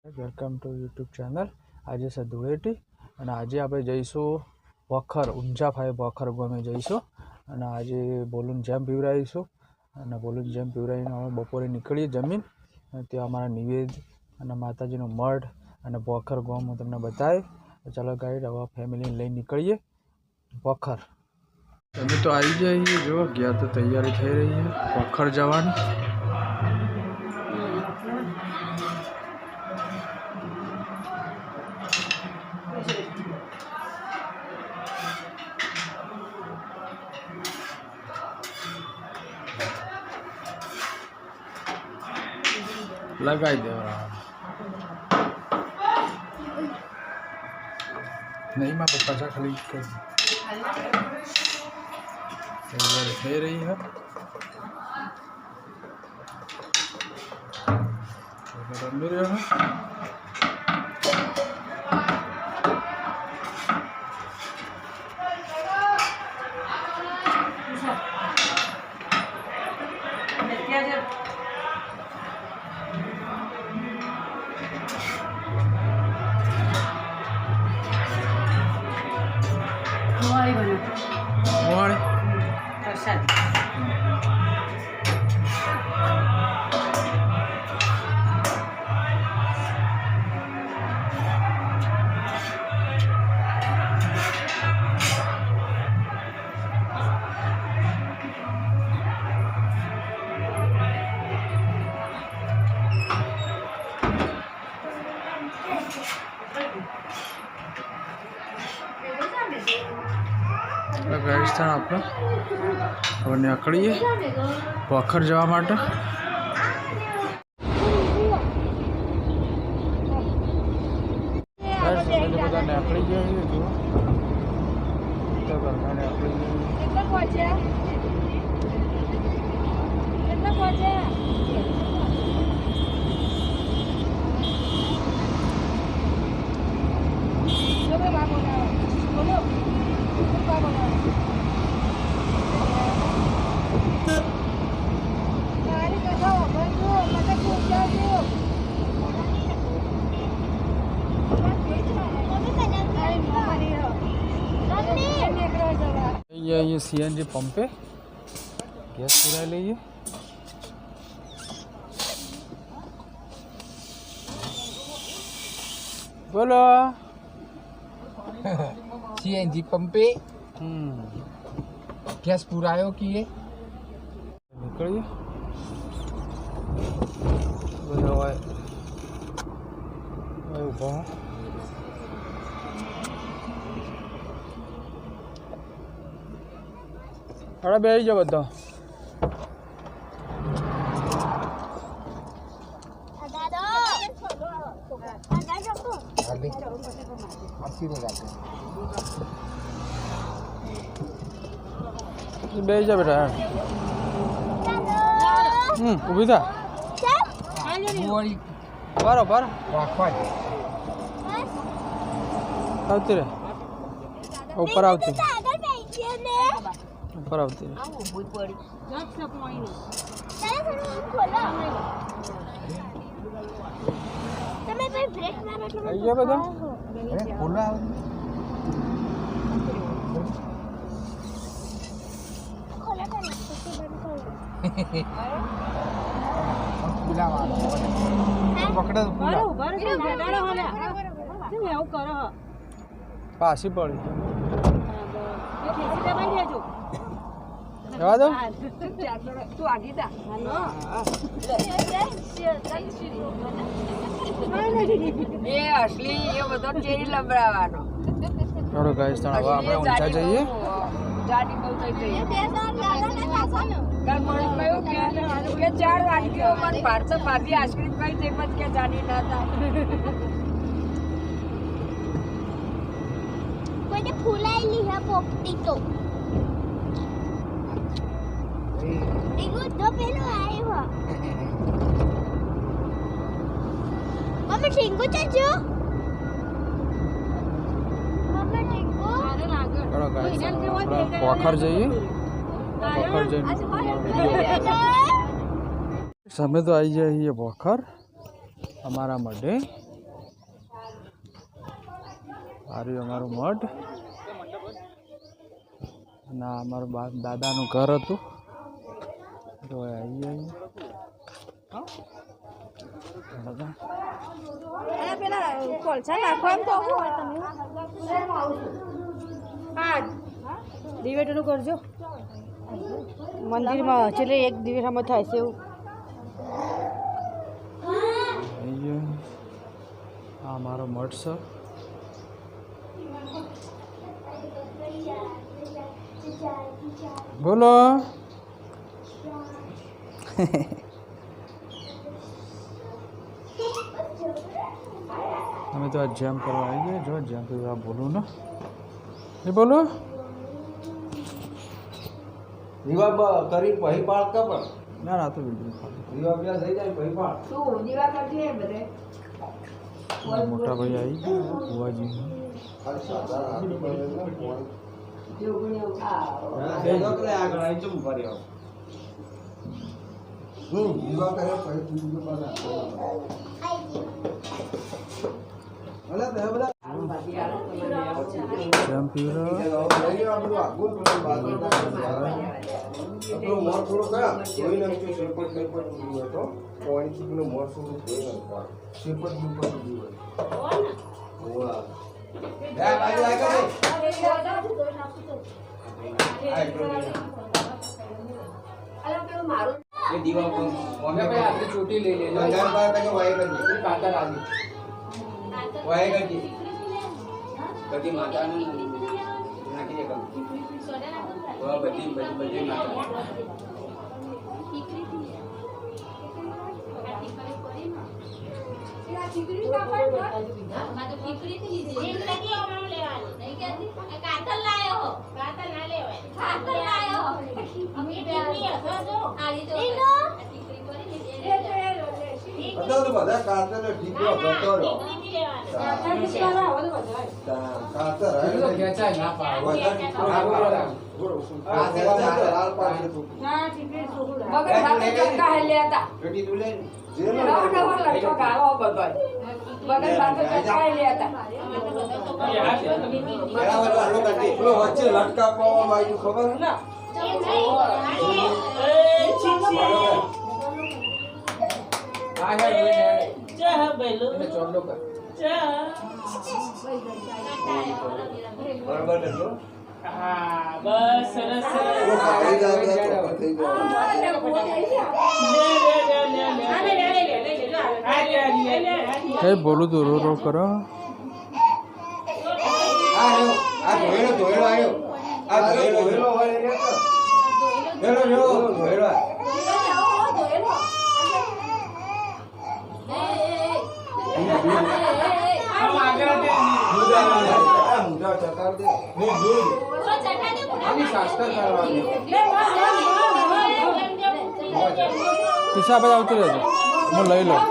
Welcome to YouTube channel. આજે છે ધૂળેટી અને આજે આપણે જઈશું વખર ઊંઝા ફાઈ વખર ગામે જઈશું અને આજે બોલુન જેમ પીવડાવીશું અને બોલુન જેમ પીવડાવીને અમે બપોરે નીકળીએ જમીન અને ત્યાં અમારા નિવેદ અને માતાજીનો મઢ અને વખર ગામ હું તમને બતાવી। ચાલો ગાઈડ હવે ફેમિલીને લઈને નીકળીએ વખર। અમે તો આવી જઈએ, જો ગયા તો તૈયારી થઈ રહી છે વખર જવાની। लगाई दे नहीं माँ पप्पा जा खाली तैयारी થઈ રહી है। रंग रहे हैं રાજસ્થાન આપણે હવે નીકળીએ વખર જવા માટે। બધા નીકળી ગયા છીએ, જુઓ ઘરમાં નીકળી ये सीएनजी पंप पे गैस पूरा लीजिए। बोलो सीएनजी पंप पे गैस पुरायो किए निकलिए બધા ઉભા थोड़ा बेरी जाओ बता बेरी जा बेटा। उभी था बराबर આવતી રે ઉપર આવતી ऊपर આવતી બધા પાછી પડી જવા દો તું આગી જા એ અસલી એ બધો ચેરી લંબરાવાનો। ચાલો ગાઈસ હવે આપણે ઊંચા જઈએ। જાડી બહુ થઈ ગઈ કાલ મને કહ્યું કે 4 વાગ્યો મને ભારત ભાભી આઈસ્ક્રીમ ખાઈ જેમ જ કે જાડી ના થાય। કોઈને ફૂલાયેલી હે પોપટી તો ટીંગુ તો પેલો આવ્યો મમ્મી ટીંગુ ચાચો મમ્મી ટીંગુ ચાલો ગાઈસ વખર જઈએ। વખર જઈને સમય તો આવી જાય વખર અમારા માટે આ રહ્યું અમારું મઠ અને આ અમારું દાદાનું ઘર હતું. તો આવી દિવેટનું કરજો મંદિરમાં એટલે એક દિવેટામાં થાય છે એવું. આ મારો મઠ છે. બોલો અમે તો આ જેમ કરવા આવી ગયા. જો જેમ કરવા બોલું ને એ બોલો દીવા કરી પછી પાળ કપર ના ના તો બિલકુલ ખાલી. દીવા પેલા થઈ જાય પછી પાળ તું દીવા કરજે બધે. મોટા ભાઈ આવી ગયા બુવાજી. આગળ આવી ચમ ફરી દીવા કરે પછી જેમ પીવડાવો. ચોટી લઈ લેજો કાતર આવી બધી માતાનું નાખી દે બધી બધી માતા બધા કાતર ઠીકો ગતો રહ્યો ખેંચાય ના પાડો મગર સાથે ચક્કા હેલે હતા. નવા નવા લટકો ગાળો બધો. મગર સાથે ચક્કા હેલે હતા. વચ્ચે લટકા પાવા બાજુ ખબર ચોટલો કર બરોબર હતો બસ સરસ કઈ બોલું તો રો રો કરો. આ ધોયેલો આવ્યો આ ધોયેલો હોય ધોયેલો હિસાબે આવતું રહેજો હું લઈ લઉં.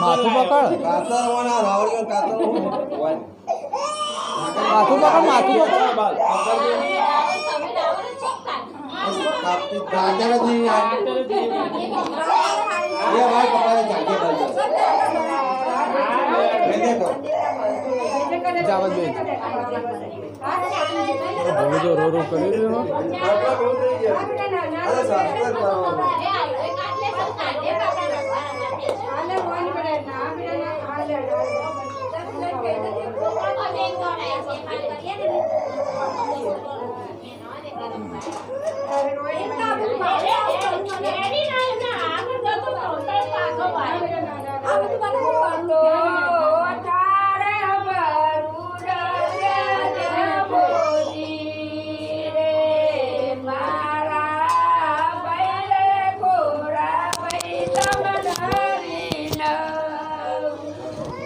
માથું પકડ રાવળીઓ કાતર માથું પકડ માથું પકડ. જાવત બેન બોલું તો રો રો કરી રહ્યો.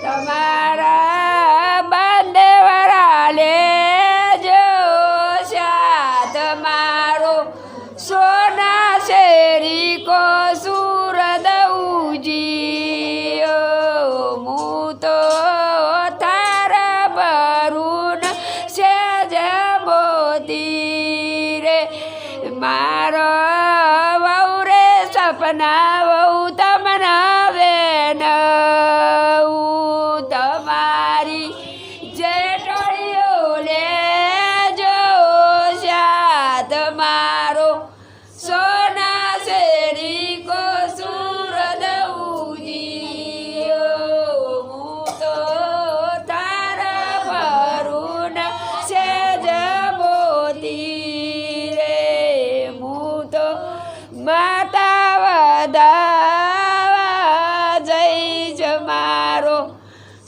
તમારા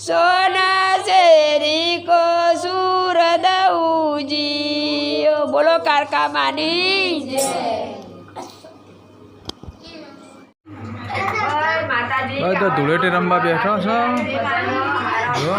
સોના શેરી કો સુરદઉજી બોલો કારકા માની માતાજી બધા ધૂળેટી રમવા બેઠો છો જો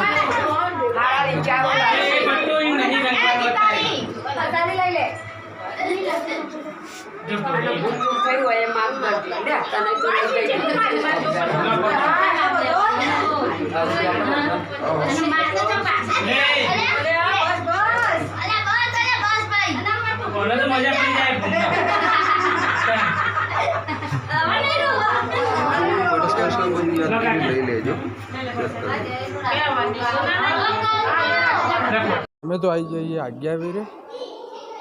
અમે તો આવી જઈએ આજ્ઞાવીરે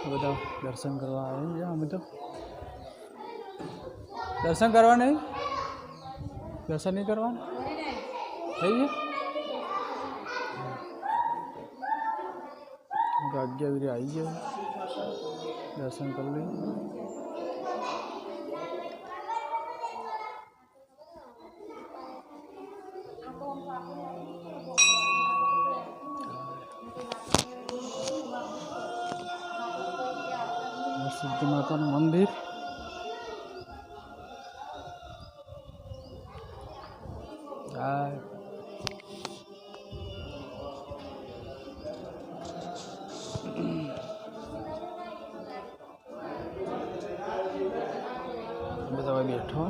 બધા દર્શન કરવા આવી ગયા અમે તો દર્શન કરવા નહીં દર્શન નહીં કરવાના થઈ ગયા આજ્ઞાવીરે આવી ગયા દર્શન કરી લઈએ સિદ્ધિ માતાનું મંદિર બધા બેઠો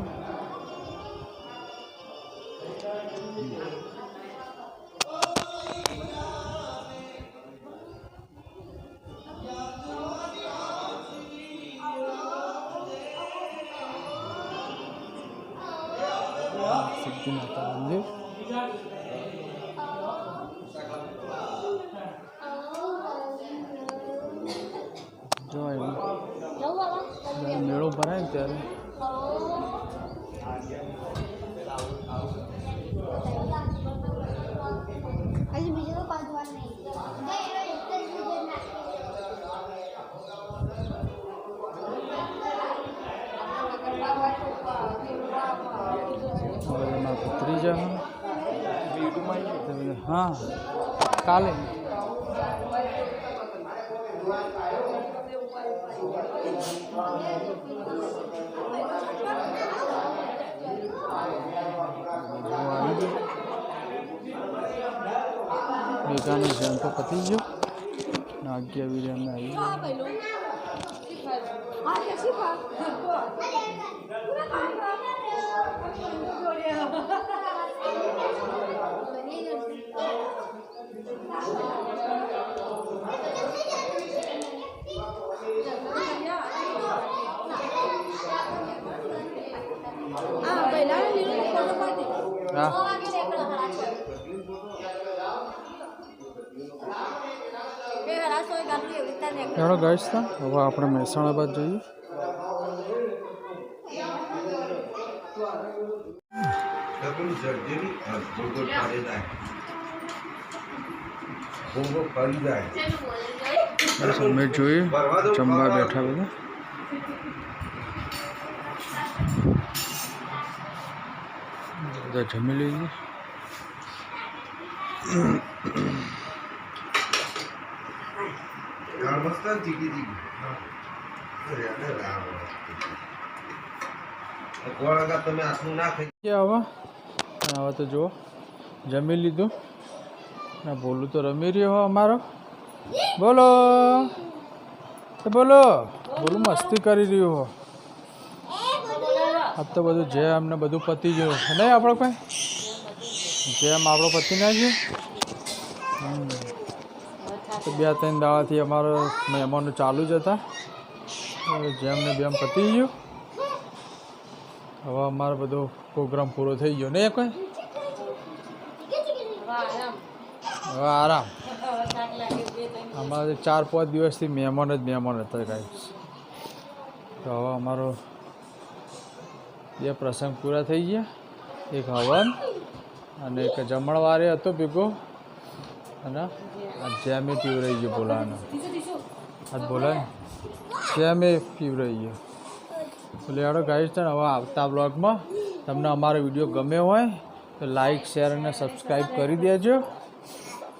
સિદ્ધિ માતા મંદિર જો મેળો ભરાય ને ત્યારે હજી બીજો પાડવા નહીં ત્રીજા હા કાલે મેઘાની જન તો પતી ગયો ને આજ્ઞાવીરે અમે આવી એનો ગાઈસ હતા હવે આપણે મહેસાણા બાદ જઈએ બસ અમે જોઈએ જમવા બેઠા બધા બધા જમી લઈએ હવે તો જુઓ જમી લીધું ને બોલું તો રમી રહ્યો હો અમારો બોલો બોલો બોલું મસ્તી કરી રહ્યું હો આજ તો બધું જેમ ને બધું પતી ગયું નહીં આપણો કોઈ જેમ આપણો પતી ના ગયો તો 2-3 દાડાથી અમારો મહેમાનો ચાલુ જ હતા જેમ ને બેમ પતી ગયું હવે અમારો બધો પ્રોગ્રામ પૂરો થઈ ગયો નહીં કોઈ હવે આરામ અમારે 4-5 દિવસથી મહેમાન જ મહેમાન હતા કાંઈ તો હવે અમારો 2 પ્રસંગ પૂરા થઈ ગયા એક હવન અને એક જમણવારે હતો ભેગો અને આ જેમે પીવરાઈ ગયો બોલાવાનો આજ બોલાય જેમે પીવરાઈ ગયો એટલે એડો ગાઈશ છે ને હવે આવતા બ્લોગમાં તમને અમારો વિડીયો ગમ્યો હોય તો લાઈક શેર અને સબસ્ક્રાઈબ કરી દેજો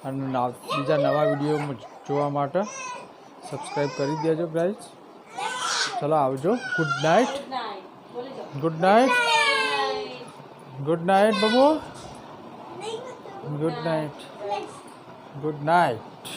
અને બીજા નવા વિડીયો જોવા માટે સબસ્ક્રાઈબ કરી દેજો ગાઈઝ. ચલો આવજો. Good night. Good night. Good night Babu. Good night. Good night.